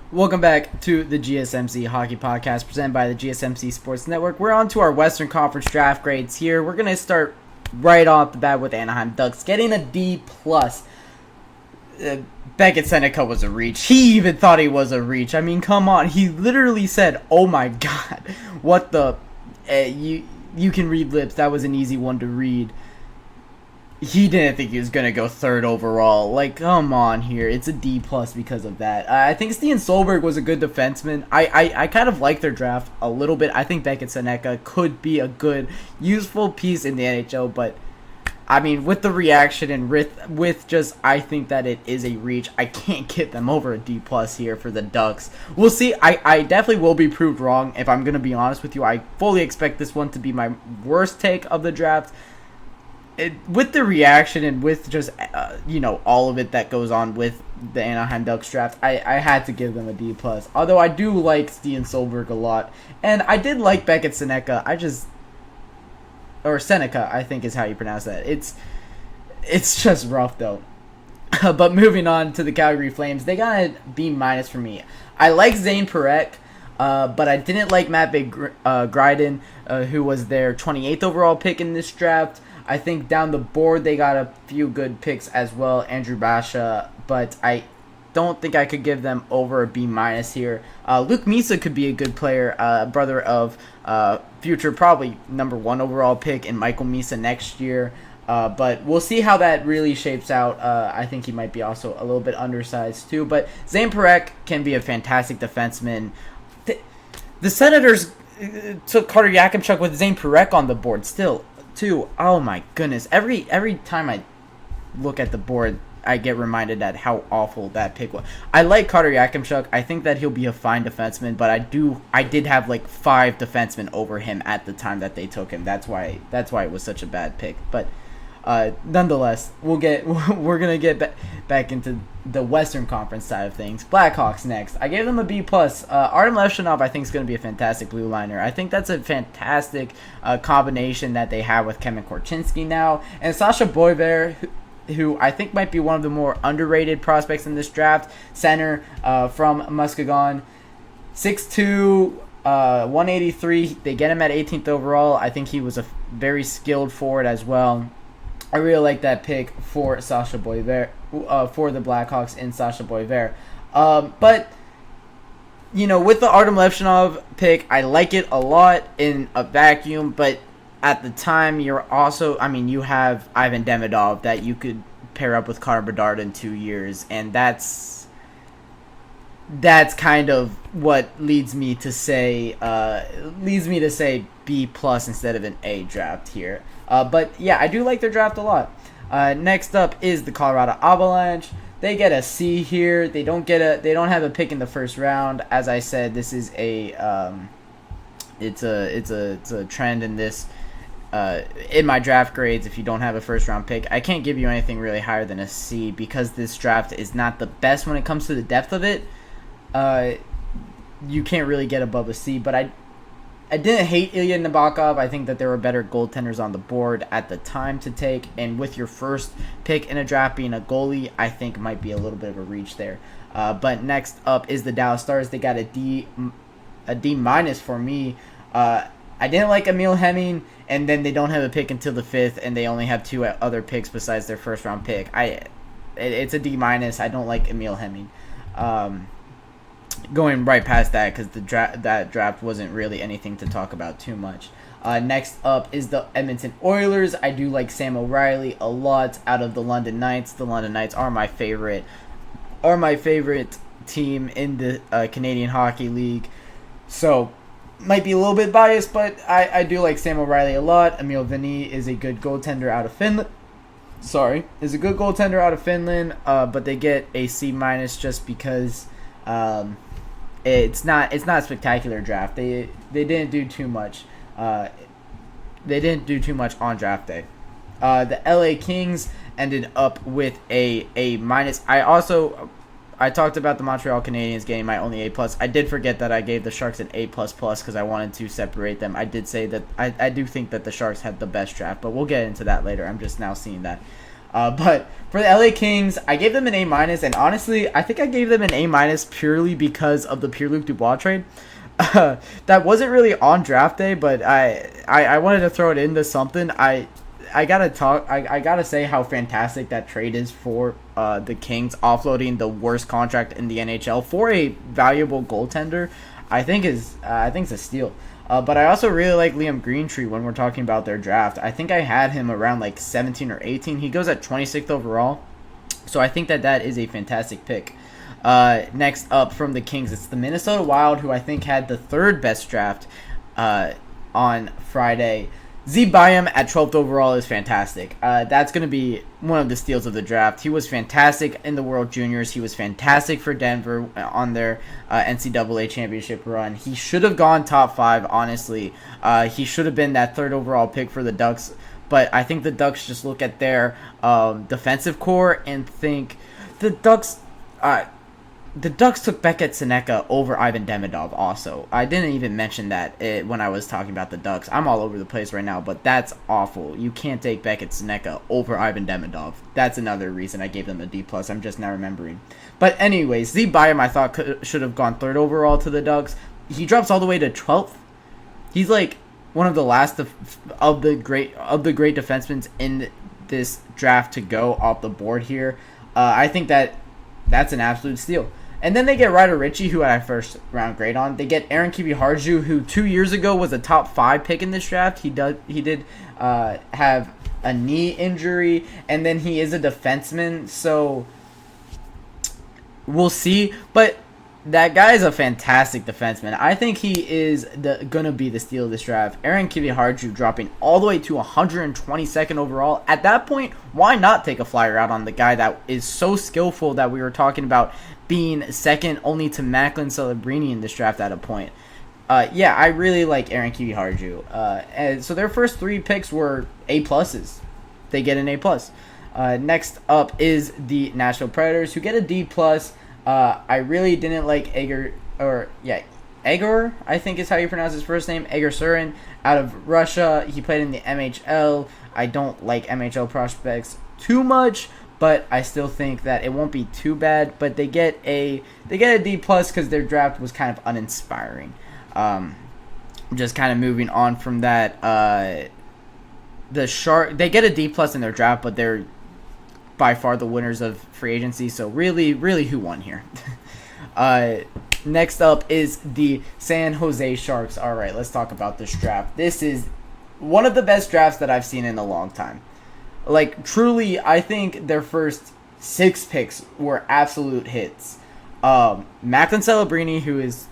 Welcome back to the GSMC Hockey Podcast presented by the GSMC Sports Network. We're on to our Western Conference draft grades here. We're going to start right off the bat with Anaheim Ducks getting a D+. Beckett Seneca was a reach. He even thought he was a reach. I mean, come on. He literally said, oh my god, what the... you can read lips. That was an easy one to read. He didn't think he was going to go third overall. Like, come on here. It's a D+ because of that. I think Stian Solberg was a good defenseman. I kind of like their draft a little bit. I think Beckett Seneca could be a good, useful piece in the NHL. But, I mean, with the reaction and with just, I think that it is a reach. I can't get them over a D+ here for the Ducks. We'll see. I definitely will be proved wrong if I'm going to be honest with you. I fully expect this one to be my worst take of the draft. With the reaction and with just, all of it that goes on with the Anaheim Ducks draft, I had to give them a D+. Although I do like Stian Solberg a lot. And I did like Beckett Seneca. Or Seneca, I think is how you pronounce that. It's just rough, though. But moving on to the Calgary Flames, they got a B- for me. I like Zane Parekh. But I didn't like Matt Gryden, who was their 28th overall pick in this draft. I think down the board they got a few good picks as well, Andrew Basha, but I don't think I could give them over a B- here. Luke Misa could be a good player, brother of future probably number 1 overall pick in Michael Misa next year. But we'll see how that really shapes out. I think he might be also a little bit undersized too. But Zane Parekh can be a fantastic defenseman. The Senators took Carter Yakimchuk with Zane Parekh on the board still, too. Oh my goodness. Every time I look at the board, I get reminded at how awful that pick was. I like Carter Yakimchuk. I think that he'll be a fine defenseman, but I did have like 5 defensemen over him at the time that they took him. That's why it was such a bad pick. But nonetheless, we're gonna get back into the Western Conference side of things. Blackhawks next. I gave them a B+. Artem Levshunov, I think, is going to be a fantastic blue liner. I think that's a fantastic combination that they have with Kevin Korchinski now. And Sasha Boiver, who I think might be one of the more underrated prospects in this draft. Center from Muskegon. 6'2", 183. They get him at 18th overall. I think he was a very skilled forward as well. I really like that pick for Sasha Boiver, for the Blackhawks in Sasha Boiver. But, with the Artem Levshunov pick, I like it a lot in a vacuum, but at the time, you have Ivan Demidov that you could pair up with Connor Bedard in 2 years, and that's kind of what leads me to say B+ instead of an A draft here. But yeah, I do like their draft a lot. Next up is the Colorado Avalanche. They get a C here. They don't have a pick in the first round. As I said, this is it's a trend in this. In my draft grades, if you don't have a first round pick, I can't give you anything really higher than a C because this draft is not the best when it comes to the depth of it. You can't really get above a C, but I didn't hate Ilya Nabokov. I think that there were better goaltenders on the board at the time to take, and with your first pick in a draft being a goalie, I think might be a little bit of a reach there. But next up is the Dallas Stars. They got a D- for me. I didn't like Emil Hemming, and then they don't have a pick until the 5th, and they only have 2 other picks besides their first round pick. It's a D-. I don't like Emil Hemming. Going right past that because that draft wasn't really anything to talk about too much. Next up is the Edmonton Oilers. I do like Sam O'Reilly a lot out of the London Knights. The London Knights are my favorite team in the Canadian Hockey League. So might be a little bit biased, but I do like Sam O'Reilly a lot. Emil Vinny is a good goaltender out of Finland. But they get a C- just because it's not a spectacular draft. They didn't do too much. They didn't do too much on draft day. The LA Kings ended up with a A-. I talked about the Montreal Canadiens getting my only A+. I did forget that I gave the Sharks an A++ because I wanted to separate them. I did say that I do think that the Sharks had the best draft, but we'll get into that later. I'm just now seeing that. But for the LA Kings, I gave them an A-, and honestly, I think I gave them an A- purely because of the Pierre-Luc Dubois trade. That wasn't really on draft day, but I wanted to throw it into something. I gotta say how fantastic that trade is for the Kings, offloading the worst contract in the NHL for a valuable goaltender. I think it's a steal. But I also really like Liam Greentree when we're talking about their draft. I think I had him around like 17 or 18. He goes at 26th overall. So I think that is a fantastic pick. Next up from the Kings, it's the Minnesota Wild, who I think had the third best draft on Friday. Byam at 12th overall is fantastic. That's going to be one of the steals of the draft. He was fantastic in the World Juniors. He was fantastic for Denver on their NCAA championship run. He should have gone top 5, honestly. He should have been that third overall pick for the Ducks. But I think the Ducks just look at their defensive core and think the Ducks took Beckett Seneka over Ivan Demidov also. I didn't even mention that when I was talking about the Ducks. I'm all over the place right now, but that's awful. You can't take Beckett Seneka over Ivan Demidov. That's another reason I gave them a D+. I'm just now remembering. But anyways, Byam I thought should have gone third overall to the Ducks. He drops all the way to 12th. He's like one of the last of the great defensemen in this draft to go off the board here. I think that's an absolute steal. And then they get Ryder Ritchie, who had a first round grade on. They get Aaron Kiviharju, who 2 years ago was a top 5 pick in this draft. He did have a knee injury, and then he is a defenseman, so we'll see. But that guy is a fantastic defenseman. I think he is gonna be the steal of this draft. Aaron Kiviharju dropping all the way to 122nd overall. At that point, why not take a flyer out on the guy that is so skillful that we were talking about being second only to Macklin Celebrini in this draft at a point? Yeah, I really like Aaron Kiviharju. And so their first 3 picks were A+. They get an A+. Next up is the Nashville Predators, who get a D+. I really didn't like Egor, I think is how you pronounce his first name, Egor Surin, out of Russia. He played in the MHL. I don't like MHL prospects too much, but I still think that it won't be too bad. But they get a D+ because their draft was kind of uninspiring. Just kind of moving on from that, they get a D+ in their draft, but they're by far the winners of free agency. So really, who won here? Next up is the San Jose Sharks. All right, let's talk about this draft. This is one of the best drafts that I've seen in a long time. Like, truly, I think their first 6 picks were absolute hits. Macklin Celebrini, who is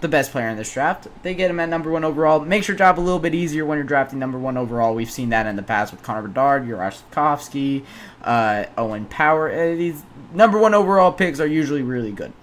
the best player in this draft, they get him at number 1 overall. Makes your job a little bit easier when you're drafting number 1 overall. We've seen that in the past with Connor Bedard, Juraj Slavkovsky, Owen Power. These number 1 overall picks are usually really good.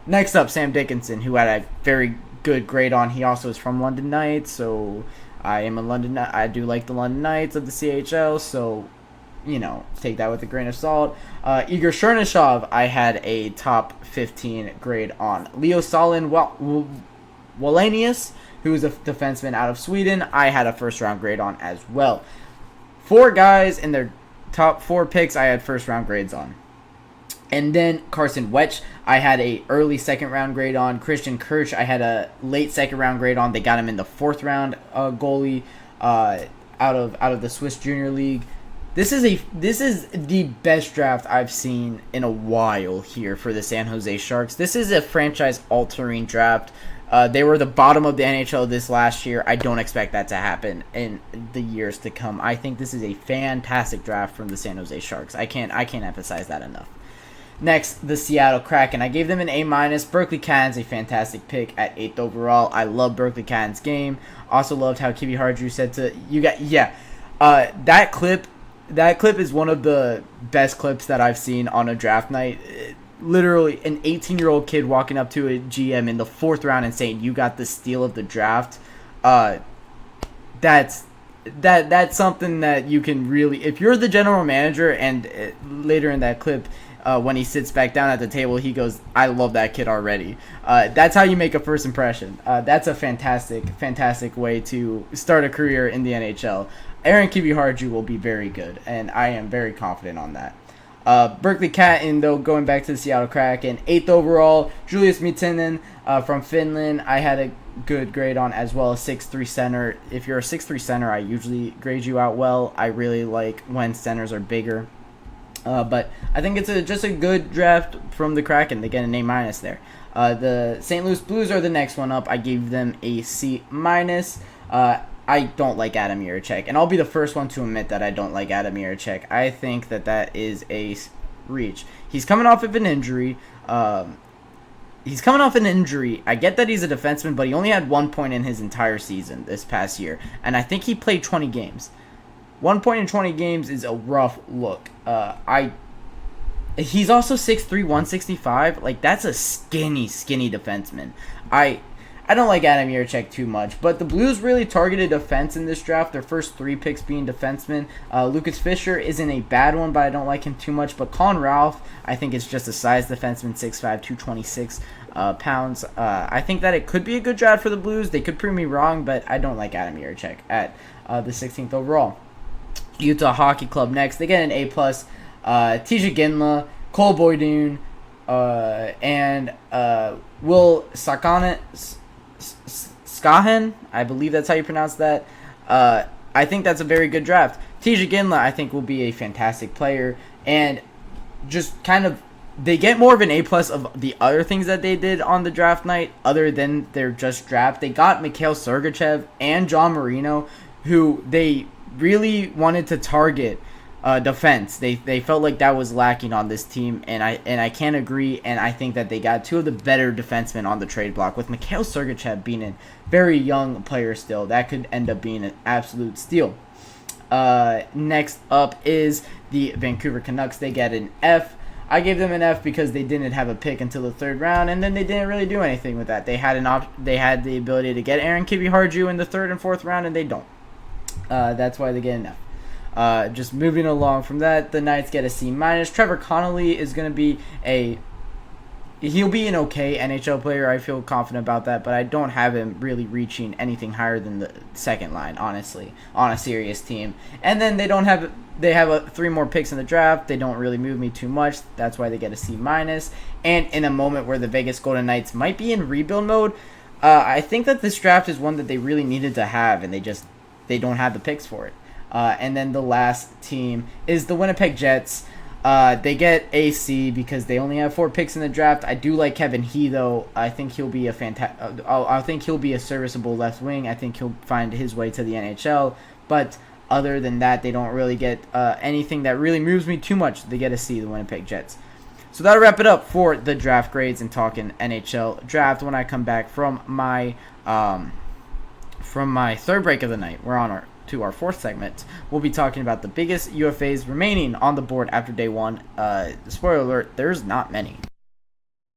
Next up, Sam Dickinson, who had a very good grade on. He also is from London Knights, so I do like the London Knights of the CHL, so take that with a grain of salt. Igor Chernyshov, I had a top 15 grade on. Leo Salin Wallenius, who is a defenseman out of Sweden, I had a first round grade on as well. 4 guys in their top 4 picks I had first round grades on. And then Carson Wetch, I had a early second round grade on. Christian Kirch, I had a late second round grade on. They got him in the 4th round goalie out of the Swiss Junior League. This is the best draft I've seen in a while here for the San Jose Sharks. This is a franchise-altering draft. They were the bottom of the NHL this last year. I don't expect that to happen in the years to come. I think this is a fantastic draft from the San Jose Sharks. I can't emphasize that enough. Next, the Seattle Kraken. I gave them an A-. Berkeley Catton's a fantastic pick at 8th overall. I love Berkeley Catton's game. Also loved how Kiviharju said to you guys, that clip. That clip is one of the best clips that I've seen on a draft night. Literally, an 18-year-old kid walking up to a GM in the 4th round and saying, "You got the steal of the draft." That's something that you can really, if you're the general manager, and later in that clip, when he sits back down at the table, he goes, "I love that kid already." That's how you make a first impression. That's a fantastic way to start a career in the NHL. Aaron Kiviharju will be very good, and I am very confident on that. Berkeley Catton, though, going back to the Seattle Kraken, 8th overall. Julius Miettinen from Finland, I had a good grade on as well, a 6'3 center. If you're a 6'3 center, I usually grade you out well. I really like when centers are bigger. But I think it's just a good draft from the Kraken. They get an A- there. The St. Louis Blues are the next one up. I gave them a C-. I don't like Adam Jiricek, and I'll be the first one to admit that I don't like Adam Jiricek. I think that is a reach. He's coming off of an injury. I get that he's a defenseman, but he only had 1 point in his entire season this past year, and I think he played 20 games. 1 point in 20 games is a rough look. He's also 6'3", 165. Like, that's a skinny defenseman. I don't like Adam Jiricek too much, but the Blues really targeted defense in this draft, their first 3 picks being defensemen. Lucas Fischer isn't a bad one, but I don't like him too much. But Colin Ralph, I think it's just a size defenseman, 6'5", 226 pounds. I think that it could be a good draft for the Blues. They could prove me wrong, but I don't like Adam Jiricek at the 16th overall. Utah Hockey Club next. They get an A+. Tisha Ginla, Cole Boydoon, and Will Skahen, I believe that's how you pronounce that. I think that's a very good draft. Tisha Ginla, I think, will be a fantastic player, and just kind of, they get more of an A+ of the other things that they did on the draft night, other than their just draft. They got Mikhail Sergachev and John Marino, who they really wanted to target defense. They felt like that was lacking on this team, and I can't agree. And I think that they got 2 of the better defensemen on the trade block, with Mikhail Sergachev being a very young player still. That could end up being an absolute steal. Next up is the Vancouver Canucks. They get an F. I gave them an F because they didn't have a pick until the 3rd round, and then they didn't really do anything with that. They had the ability to get Aaron Kiviharju in the 3rd and 4th round, and they don't. That's why they get an F. Just moving along from that, the Knights get a C-. Trevor Connolly is going to be he'll be an okay NHL player. I feel confident about that, but I don't have him really reaching anything higher than the 2nd line, honestly, on a serious team. And then they have 3 more picks in the draft. They don't really move me too much. That's why they get a C-. And in a moment where the Vegas Golden Knights might be in rebuild mode, I think that this draft is one that they really needed to have, and they don't have the picks for it. And then the last team is the Winnipeg Jets. They get a C because they only have 4 picks in the draft. I do like Kevin He, though. I think he'll be I think he'll be a serviceable left wing. I think he'll find his way to the NHL. But other than that, they don't really get anything that really moves me too much. They get a C, the Winnipeg Jets. So that'll wrap it up for the draft grades and talking NHL draft. When I come back from my 3rd break of the night, we're on to our 4th segment. We'll be talking about the biggest UFAs remaining on the board after day 1. Spoiler alert, there's not many.